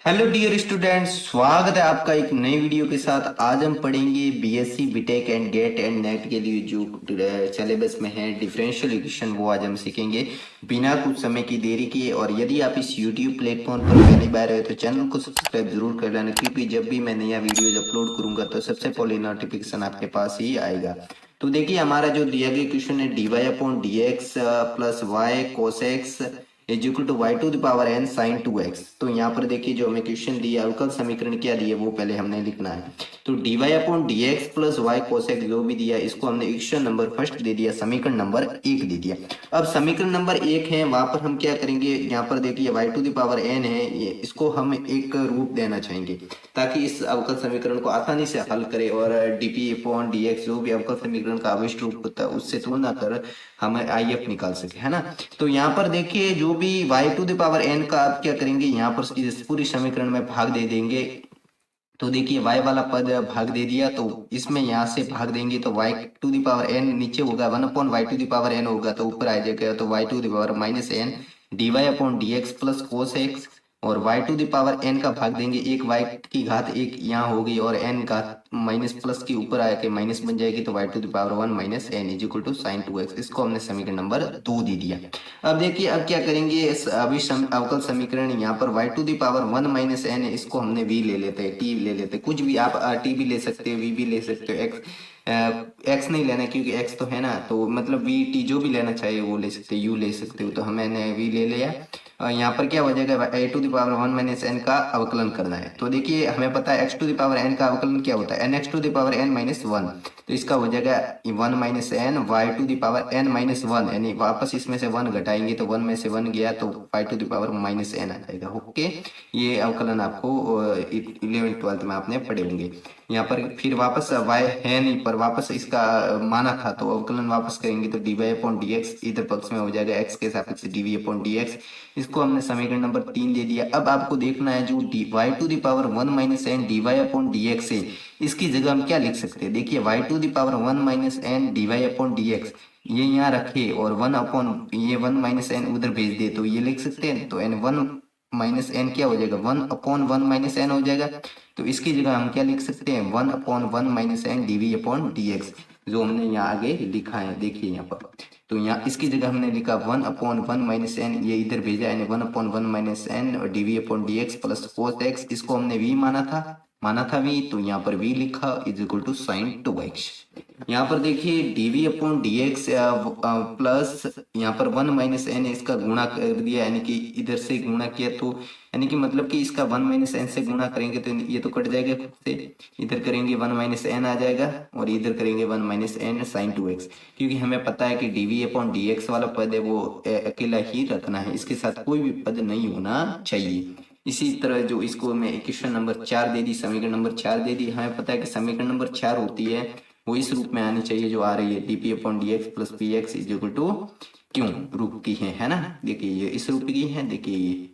Hello dear students, स्वागत है आपका एक नई वीडियो के साथ। आज हम पढ़ेंगे BSc BTech and GATE and NET के लिए जो सिलेबस में है डिफरेंशियल इक्वेशन, वो आज हम सीखेंगे बिना कुछ समय की देरी किए। और यदि आप इस यूट्यूब प्लेटफॉर्म पर पहली बार आए तो चैनल को सब्सक्राइब जरूर कर लेना, क्योंकि जब भी मैं नया वीडियो अपलोड करूंगा तो सबसे पहले नोटिफिकेशन आपके पास ही आएगा। तो देखिए, हमारा जो दिया गया क्वेश्चन है d y upon d x plus y cos x is equal to y to the power n sine two x. तो यहाँ पर देखिए, जो हमें क्वेश्चन दिया, अवकल समीकरण क्या दिया वो पहले हमने लिखना है। तो d y upon d x plus y cos x जो भी दिया, इसको हमने इक्वेशन नंबर फर्स्ट दे दिया, समीकरण नंबर एक दे दिया। अब समीकरण नंबर एक है, वहां पर हम क्या करेंगे, यहाँ पर देखिए y to the power n है, ये इसको हम एक रूप देना चाहेंगे ताकि इस अवकल समीकरण को आसानी से हल करें। और डीपी अपॉन डी एक्स जो भी अवकल समीकरण का अवशिष्ट रूप होता है उससे तुलना कर हम आई एफ निकाल सके, है ना। तो यहाँ पर देखिए, जो भी y to the power n का आप क्या करेंगे, यहाँ पर इस पूरी समीकरण में भाग दे देंगे। तो देखिए, y वाला पद भाग दे दिया, तो इसमें यहाँ से भाग देंगे तो y to the power n नीचे होगा, 1/y to the power n होगा, तो ऊपर आ जाएगा तो y to the power minus n d y upon d x plus cos x. और y to the power n का भाग देंगे, एक y की घात एक यहाँ होगी और n घात माइनस प्लस की ऊपर आके माइनस बन जाएगी, तो y to the power 1 minus n is equal to sine two x. इसको हमने समीकरण नंबर 2 दे दिया। अब देखिए, अब क्या करेंगे, इस अवकल समीकरण यहाँ पर y to the power 1 minus n है, इसको हमने v ले लेते हैं, t ले लेते हैं, कुछ भी आप t भी ले सकते हो, v भी ले सकते हो, x नहीं लेना क्योंकि x तो है ना, तो मतलब v t जो भी लेना चाहिए वो ले सकते हो, u ले सकते हो, तो हमने v ले लिया। यहाँ पर क्या हो जाएगा, a to the power 1 minus n का अवकलन करना है। तो देखिए, हमें पता है x to the power n का अवकलन क्या होता है, n x to the power n minus one. तो इसका हो जाएगा 1 minus n y to the power n minus one, यानी वापस इसमें से वन घटाएंगे तो वन में से वन गया तो y to the power minus n आ जाएगा। ओके, ये अवकलन आपको 11th 12th में आपने पढ़े होंगे। यहाँ पर फिर वापस y है नहीं, पर वापस इसका माना था, तो अवकलन वापस करेंगे तो d y upon d x इधर पक्ष में हो जाएगा x के सापेक्ष d v upon d x. इसको हमने समीकरण नंबर 3 दे दिया। अब आपको देखना है, जो d y to the power 1 minus n d y upon d x है, इसकी जगह हम क्या लिख सकते हैं। देखिए, y to the power 1 minus n d y upon d x ये यहाँ रखे और 1 अपॉन ये 1 माइनस एन उधर भेज दे, तो ये लिख सकते हैं। तो एन 1 माइनस एन क्या हो जाएगा, 1 अपॉन 1 माइनस एन हो जाएगा। तो इसकी जगह हम क्या लिख सकते हैं, 1 upon 1 minus n d v upon d x, जो हमने यहाँ आगे लिखा है, देखिए यहाँ पर। तो यहाँ इसकी जगह हमने लिखा 1 अपॉन 1 माइनस एन, ये इधर भेजा यानी 1 upon 1 minus n d v upon d x plus cos x, इसको हमने v माना था v, तो यहाँ पर v लिखा is equal to sine two x. यहाँ पर देखिए, dv upon d x plus यहाँ पर 1 माइनस एन, इसका गुणा कर दिया, यानी कि इधर से गुणा किया, तो यानी कि मतलब कि इसका 1 माइनस एन से गुणा करेंगे तो ये तो कट जाएगा खुद से, इधर करेंगे 1 माइनस एन आ जाएगा और इधर करेंगे 1 minus n sine two x. क्योंकि हमें पता है कि dv अपॉन डी एक्स वाला पद है वो अकेला ही रखना है, इसके साथ कोई भी पद नहीं होना चाहिए। इसी तरह जो इसको मैं इक्वेशन नंबर 4 दे दी, समीकरण नंबर 4 दे दी। हमें पता है कि समीकरण नंबर 4 होती है वो इस रूप में आनी चाहिए जो आ रही है, d p upon d x plus p x is equal to Q रूप की है ना। देखिए, ये इस रूप की है, देखिए ये,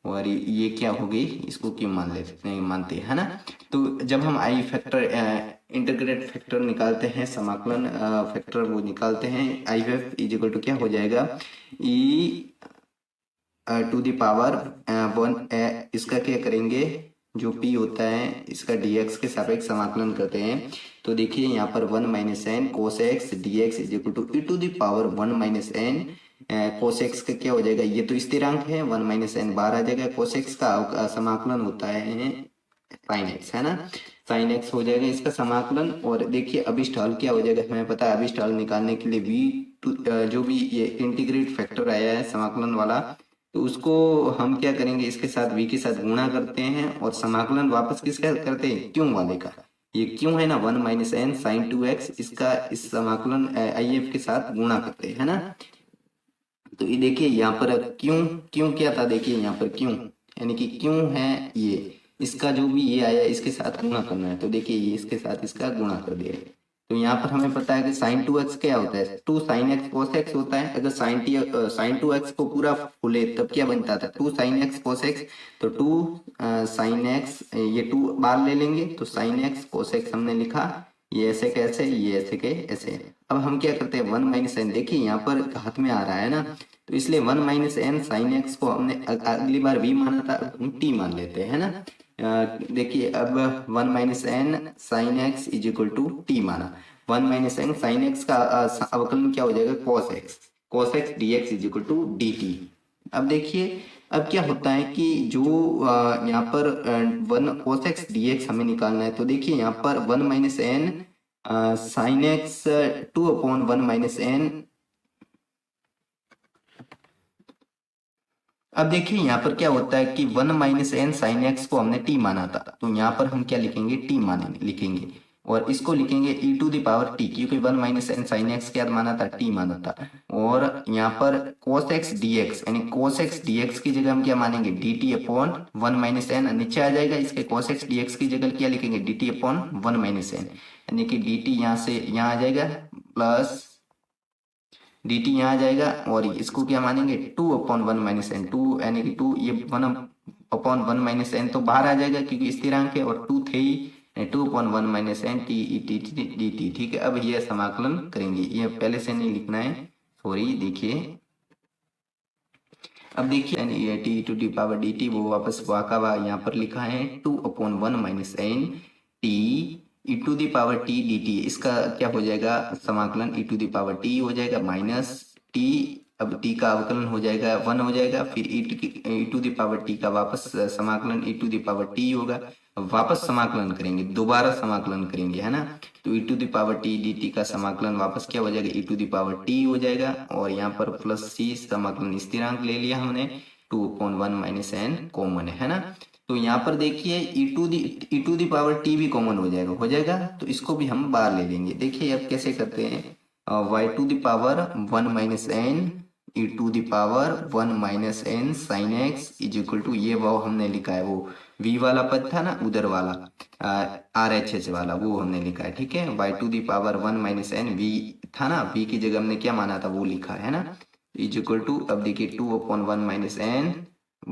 और ये क्या हो गई, इसको क्यों मान लेते हैं, मानते हैं, है ना। तो जब हम आई फैक्टर इंटीग्रेट फैक्टर निकालते हैं, समाकलन फैक्टर वो निकालते हैं, I F is equal to क्या हो जाएगा, ई टू द पावर 1, इसका क्या करेंगे, जो p होता है इसका dx के सापेक्ष समाकलन करते हैं। तो देखिए, यहाँ पर 1 minus n cos x d x is equal to e to the power 1 minus n cos x का क्या हो जाएगा, ये तो स्थिरांक है, 1 माइनस एन बाहर आ जाएगा, कोस एक्स का समाकलन होता है साइन एक्स, है ना, साइन एक्स हो जाएगा इसका समाकलन। और देखिए, अभिष्ट हल क्या हो जाएगा, हमें पता है अभिष्ट हल निकालने के लिए जो भी ये इंटीग्रेट फैक्टर आया है समाकलन वाला, तो उसको हम क्या करेंगे, इसके साथ v के साथ गुणा करते हैं और समाकलन वापस किसका करते हैं, क्यों वाले का। ये क्यों है ना, 1 minus n sine two x, इसका इस समाकलन आई एफ के साथ गुणा करते हैं, है ना। तो ये देखिए, यहाँ पर क्यों क्यों क्या था, देखिए यहाँ पर क्यों यानी कि क्यों है ये, इसका जो भी ये आया इसके साथ गुणा करना है, तो देखिए ये इसके साथ इसका गुणा कर दिया। तो यहाँ पर हमें पता है कि साइन टू एक्स क्या होता है, 2 साइन एक्स कोस एक्स होता है। अगर साइन टू एक्स को पूरा फुले तब क्या बनता था, 2 साइन एक्स कोस एक्स। तो 2 साइन एक्स, ये 2 बार ले लेंगे तो साइन एक्स कोस एक्स हमने लिखा, ये ऐसे कैसे, ये ऐसे के ऐसे। अब हम क्या करते हैं, 1 माइनस एन, देखिए यहाँ पर हाथ में आ रहा है ना, तो इसलिए 1 माइनस एन साइन एक्स को हमने अगली बार v माना था, अब हम t मान लेते हैं, है ना। देखिए अब 1 minus n sine x is equal to t माना। 1 माइनस एन साइन एक्स का अवकलन क्या हो जाएगा, cos x dx is equal to d t. अब देखिए अब क्या होता है कि जो यहाँ पर 1 cos x dx हमें निकालना है, तो देखिए यहाँ पर 1 minus n sine x 2/1 minus n. अब देखिए यहाँ पर क्या होता है कि 1 माइनस एन साइन एक्स को हमने t माना था, तो यहाँ पर हम क्या लिखेंगे, t मानेंगे लिखेंगे, और इसको लिखेंगे e to the power t, क्योंकि 1 माइनस एन साइन एक्स क्या माना था, t माना था। और यहाँ पर cos x dx यानी cos x dx की जगह हम क्या मानेंगे, dt अपॉन 1 माइनस एन, नीचे आ जाएगा इसके cos x dx की जगह क्या लिखेंगे, dt अपॉन 1 माइनस एन, यानी कि dt यहाँ से यहाँ आ जाएगा प्लस dt यहाँ आ जाएगा, और इसको क्या मानेंगे 2/1 माइनस एन, 2 यानी कि 2 ये 1/1 माइनस एन तो बाहर आ जाएगा क्योंकि स्थिरांक है, और 2 थे ही, 2/1 minus n t e t d t. ठीक है, अब ये समाकलन करेंगे, ये पहले से नहीं लिखना है, सॉरी। देखिए अब देखिए t to the power d t वो वापस वाका यहाँ पर लिखा है 2/1 minus n t e to the power t d t. इसका क्या हो जाएगा समाकलन, e to the power t हो जाएगा माइनस टी, अब टी का अवकलन हो जाएगा 1 हो जाएगा, फिर ई टू दी पावर टी का वापस समाकलन e to the power T होगा। वापस समाकलन करेंगे, दोबारा समाकलन करेंगे, है ना। तो e to the power t d t का समाकलन वापस क्या हो जाएगा, e to the power t हो जाएगा, और यहाँ पर प्लस सी समाकलन स्थिरांक ले लिया हमने, 2/1 माइनस एन कॉमन है ना। तो यहाँ पर देखिए e to the power T भी कॉमन हो जाएगा, तो इसको भी हम बाहर ले लेंगे। देखिए अब कैसे करते हैं, y to the power 1 minus n e to the power 1 minus n sine x is equal to, ये वो हमने लिखा है, वो v वाला पद था ना उधर वाला, आर एच एच वाला, वो हमने लिखा है। ठीक है, y to the power 1 minus n v था ना, v की जगह हमने क्या माना था वो लिखा है ना, इज इक्वल टू, अब देखिए 2/1 माइनस एन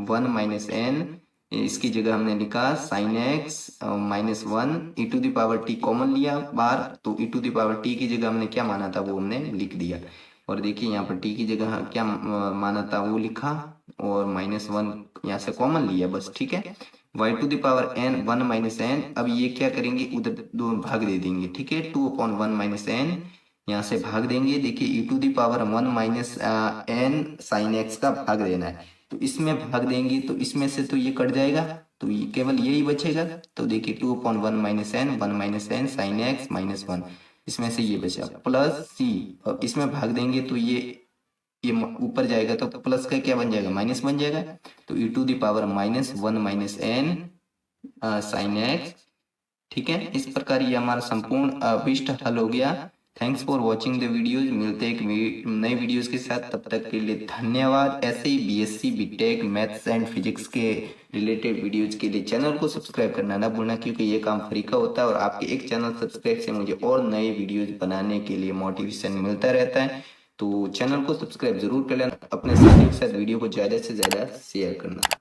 1 माइनस एन, इसकी जगह हमने लिखा sine x minus 1 e to the power t common लिया बाहर, तो e to the power t की जगह हमने क्या माना था वो हमने लिख दिया, और देखिए यहाँ पर टी की जगह क्या माना था वो लिखा, और -1 यहाँ से कॉमन लिया बस। ठीक है, y to the power n 1 minus n, अब ये क्या करेंगे उधर दो भाग दे देंगे। ठीक है, 2/1 माइनस एन यहाँ से भाग देंगे। देखिए e to the power 1 minus n sine x का भाग देना है, तो इसमें भाग देंगे, तो इसमें से तो ये कट जाएगा, तो ये केवल यही बचेगा। तो देखिए 2/1 minus n 1 minus n sine x -1, इसमें से ये बचा प्लस सी, और इसमें भाग देंगे तो ये ऊपर जाएगा, तो प्लस का क्या बन जाएगा, माइनस बन जाएगा। तो e to the power -1 minus n sine x. ठीक है, इस प्रकार ये हमारा संपूर्ण अभिष्ट हल हो गया। Thanks for watching the videos, मिलते हैं एक नए वीडियोज के साथ, तब तक के लिए धन्यवाद। ऐसे ही BSc BTech maths and physics के रिलेटेड वीडियोज के लिए चैनल को सब्सक्राइब करना ना भूलना, क्योंकि ये काम फ्री का होता है, और आपके एक चैनल सब्सक्राइब से मुझे और नए वीडियोज बनाने के लिए मोटिवेशन मिलता रहता है। तो चैनल को सब्सक्राइब जरूर कर लेना, अपने साथियों के साथ वीडियो को ज़्यादा से ज़्यादा शेयर करना।